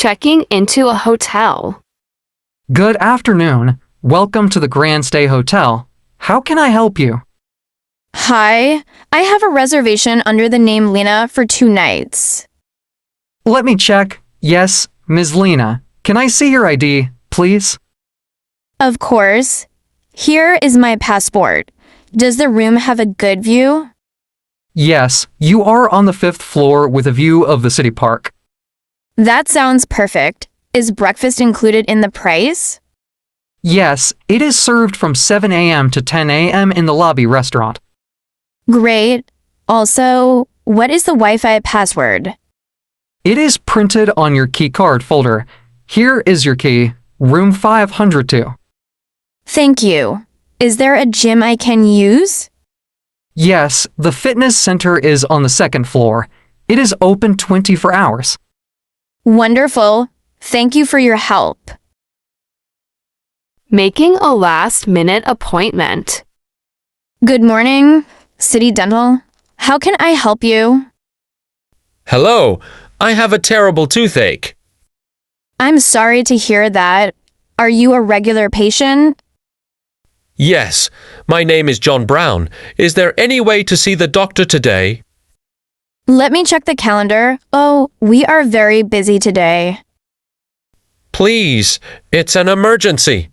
Checking into a hotel. Good afternoon. Welcome to the Grand Stay Hotel. How can I help you? Hi, I have a reservation under the name Lena for 2 nights. Let me check. Yes, Ms. Lena. Can I see your ID, please? Of course. Here is my passport. Does the room have a good view? Yes, you are on the 5th floor with a view of the city park. That sounds perfect. Is breakfast included in the price? Yes, it is served from 7 a.m. to 10 a.m. in the lobby restaurant. Great. Also, what is the Wi-Fi password? It is printed on your key card folder. Here is your key, room 502. Thank you. Is there a gym I can use? Yes, the fitness center is on the 2nd floor. It is open 24 hours. Wonderful. Thank you for your help. Making a last-minute appointment. Good morning, City Dental. How can I help you? Hello, I have a terrible toothache. I'm sorry to hear that. Are you a regular patient? Yes, my name is John Brown. Is there any way to see the doctor today? Let me check the calendar. Oh, we are very busy today. Please, it's an emergency.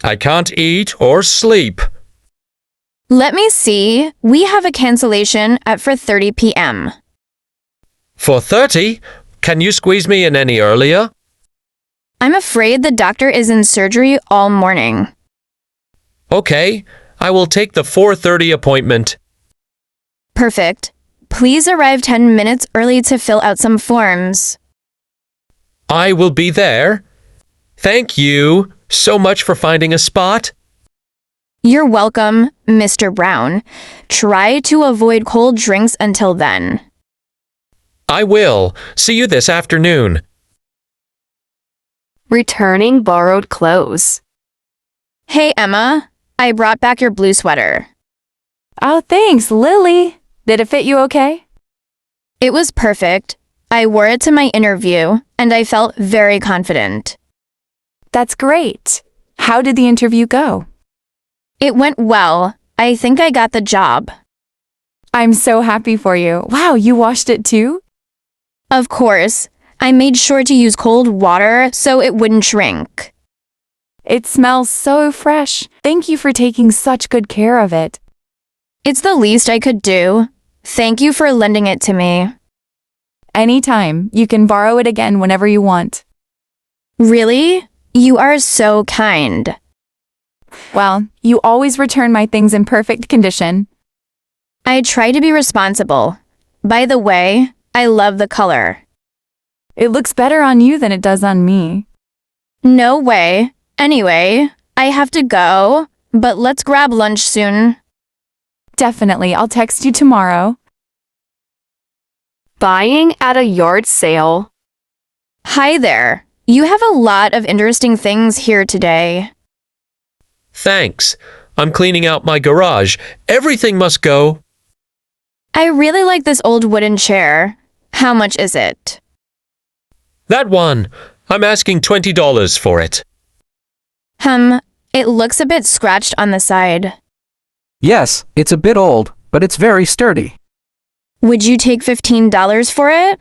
I can't eat or sleep. Let me see. We have a cancellation at 4:30 p.m. 4:30? Can you squeeze me in any earlier? I'm afraid the doctor is in surgery all morning. Okay, I will take the 4:30 appointment. Perfect. Please arrive 10 minutes early to fill out some forms. I will be there. Thank you so much for finding a spot. You're welcome, Mr. Brown. Try to avoid cold drinks until then. I will. See you this afternoon. Returning borrowed clothes. Hey, Emma. I brought back your blue sweater. Oh, thanks, Lily. Did it fit you okay? It was perfect. I wore it to my interview, and I felt very confident. That's great. How did the interview go? It went well. I think I got the job. I'm so happy for you. Wow, you washed it too? Of course. I made sure to use cold water so it wouldn't shrink. It smells so fresh. Thank you for taking such good care of it. It's the least I could do. Thank you for lending it to me. Anytime. You can borrow it again whenever you want. Really? You are so kind. Well, you always return my things in perfect condition. I try to be responsible. By the way, I love the color. It looks better on you than it does on me. No way. Anyway, I have to go, but let's grab lunch soon. Definitely. I'll text you tomorrow. Buying at a yard sale. Hi there. You have a lot of interesting things here today. Thanks. I'm cleaning out my garage. Everything must go. I really like this old wooden chair. How much is it? That one. I'm asking $20 for it. It looks a bit scratched on the side. Yes, it's a bit old, but it's very sturdy. Would you take $15 for it?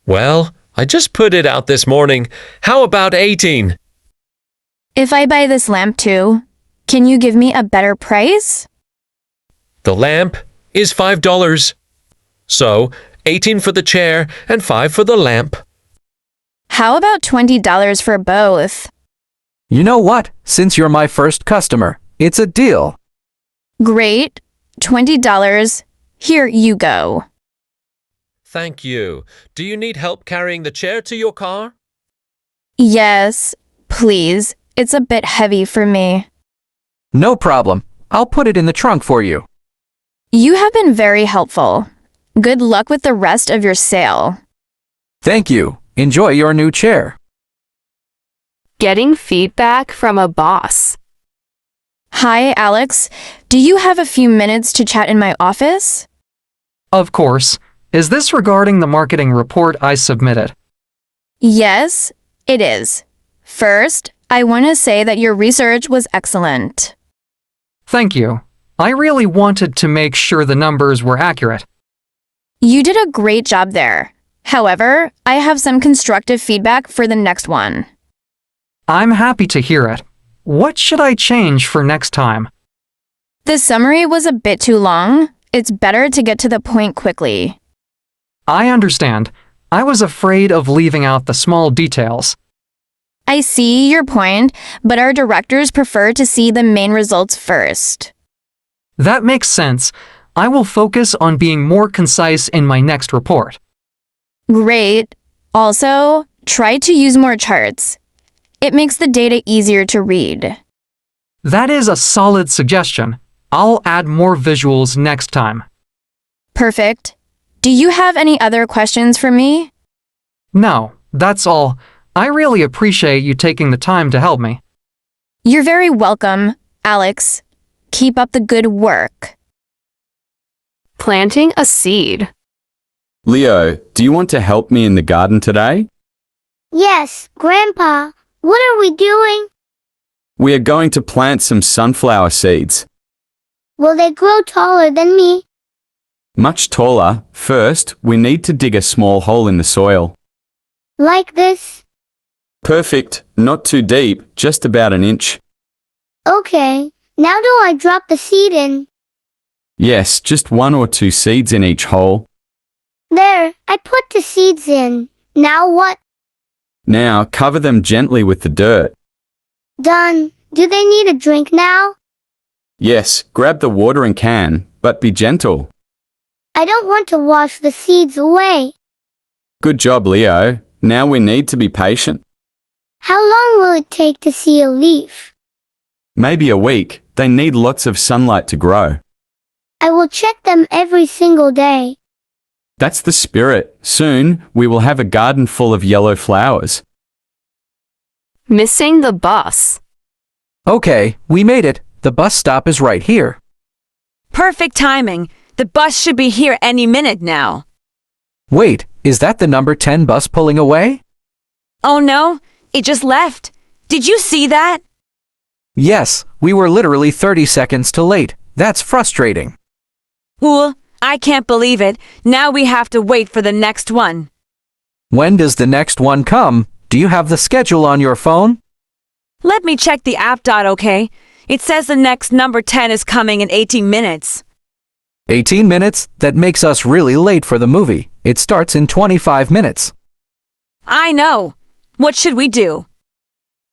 Well, I just put it out this morning. How about 18? If I buy this lamp too, can you give me a better price? The lamp is $5. So, 18 for the chair and 5 for the lamp. How about $20 for both? You know what? Since you're my first customer, it's a deal. Great. $20. Here you go. Thank you. Do you need help carrying the chair to your car? Yes, please. It's a bit heavy for me. No problem. I'll put it in the trunk for you. You have been very helpful. Good luck with the rest of your sale. Thank you. Enjoy your new chair. Getting feedback from a boss. Hi, Alex. Do you have a few minutes to chat in my office? Of course. Is this regarding the marketing report I submitted? Yes, it is. First, I want to say that your research was excellent. Thank you. I really wanted to make sure the numbers were accurate. You did a great job there. However, I have some constructive feedback for the next one. I'm happy to hear it. What should I change for next time? The summary was a bit too long. It's better to get to the point quickly. I understand. I was afraid of leaving out the small details. I see your point, but our directors prefer to see the main results first. That makes sense. I will focus on being more concise in my next report. Great. Also, try to use more charts. It makes the data easier to read. That is a solid suggestion. I'll add more visuals next time. Perfect. Do you have any other questions for me? No, that's all. I really appreciate you taking the time to help me. You're very welcome, Alex. Keep up the good work. Planting a seed. Leo, do you want to help me in the garden today? Yes, Grandpa. What are we doing? We are going to plant some sunflower seeds. Will they grow taller than me? Much taller. First, we need to dig a small hole in the soil. Like this? Perfect. Not too deep, just about an inch. Okay. Now do I drop the seed in? Yes, just 1 or 2 seeds in each hole. There, I put the seeds in. Now what? Now, cover them gently with the dirt. Done. Do they need a drink now? Yes, grab the watering can, but be gentle. I don't want to wash the seeds away. Good job, Leo. Now we need to be patient. How long will it take to see a leaf? Maybe a week. They need lots of sunlight to grow. I will check them every single day. That's the spirit. Soon, we will have a garden full of yellow flowers. Missing the bus. Okay, we made it. The bus stop is right here. Perfect timing. The bus should be here any minute now. Wait, is that the number 10 bus pulling away? Oh no, it just left. Did you see that? Yes, we were literally 30 seconds too late. That's frustrating. Ooh, I can't believe it. Now we have to wait for the next one. When does the next one come? Do you have the schedule on your phone? Let me check the app. Okay. It says the next number 10 is coming in 18 minutes. 18 minutes? That makes us really late for the movie. It starts in 25 minutes. I know. What should we do?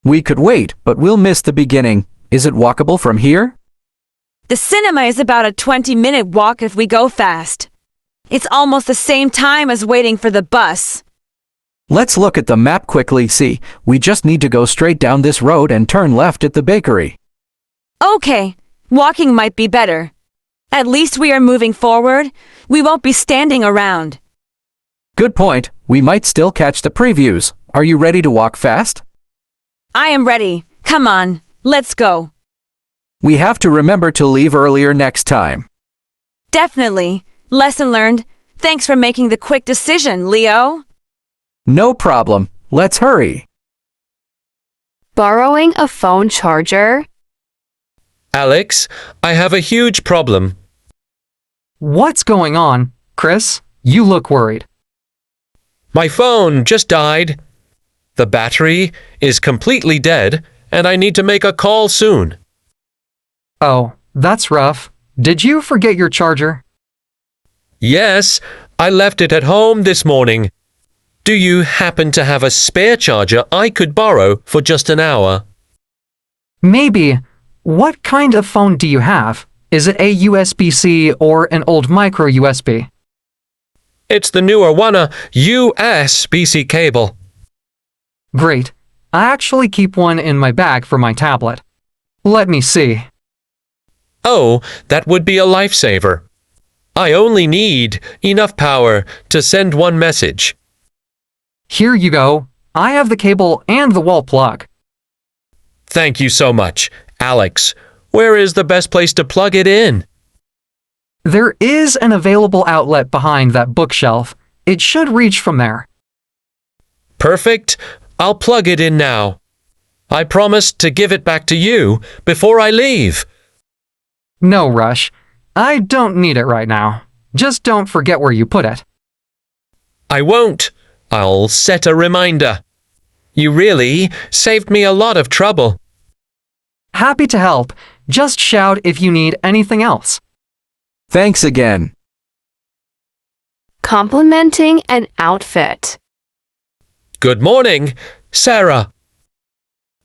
We could wait, but we'll miss the beginning. Is it walkable from here? The cinema is about a 20-minute walk if we go fast. It's almost the same time as waiting for the bus. Let's look at the map quickly. See, we just need to go straight down this road and turn left at the bakery. Okay, walking might be better. At least we are moving forward. We won't be standing around. Good point. We might still catch the previews. Are you ready to walk fast? I am ready. Come on, let's go. We have to remember to leave earlier next time. Definitely. Lesson learned. Thanks for making the quick decision, Leo. No problem. Let's hurry. Borrowing a phone charger. Alex, I have a huge problem. What's going on? Chris, you look worried. My phone just died. The battery is completely dead, and I need to make a call soon. Oh, that's rough. Did you forget your charger? Yes, I left it at home this morning. Do you happen to have a spare charger I could borrow for just an hour? Maybe. What kind of phone do you have? Is it a USB-C or an old micro USB? It's the newer one, a USB-C cable. Great. I actually keep one in my bag for my tablet. Let me see. Oh, that would be a lifesaver. I only need enough power to send one message. Here you go. I have the cable and the wall plug. Thank you so much. Alex, where is the best place to plug it in? There is an available outlet behind that bookshelf. It should reach from there. Perfect. I'll plug it in now. I promised to give it back to you before I leave. No rush. I don't need it right now. Just don't forget where you put it. I won't. I'll set a reminder. You really saved me a lot of trouble. Happy to help. Just shout if you need anything else. Thanks again. Complimenting an outfit. Good morning, Sarah.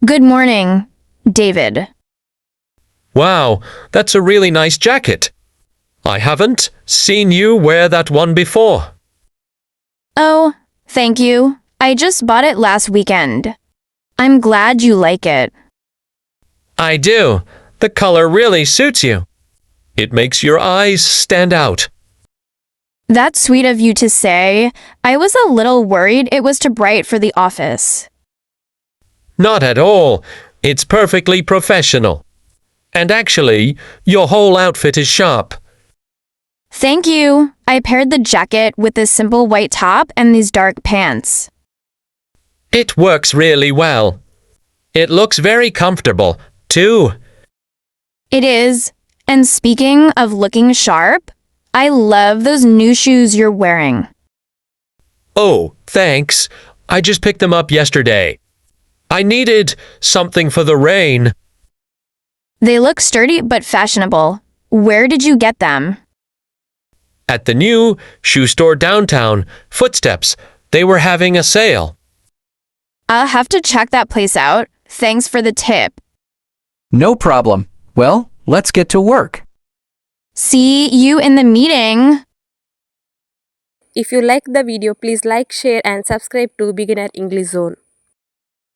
Good morning, David. Wow, that's a really nice jacket. I haven't seen you wear that one before. Oh, thank you. I just bought it last weekend. I'm glad you like it. I do. The color really suits you. It makes your eyes stand out. That's sweet of you to say. I was a little worried it was too bright for the office. Not at all. It's perfectly professional. And actually, your whole outfit is sharp. Thank you. I paired the jacket with this simple white top and these dark pants. It works really well. It looks very comfortable, too. It is. And speaking of looking sharp, I love those new shoes you're wearing. Oh, thanks. I just picked them up yesterday. I needed something for the rain. They look sturdy but fashionable. Where did you get them? At the new shoe store downtown, Footsteps. They were having a sale. I'll have to check that place out. Thanks for the tip. No problem. Well, let's get to work. See you in the meeting. If you like the video, please like, share and subscribe to Beginner English Zone.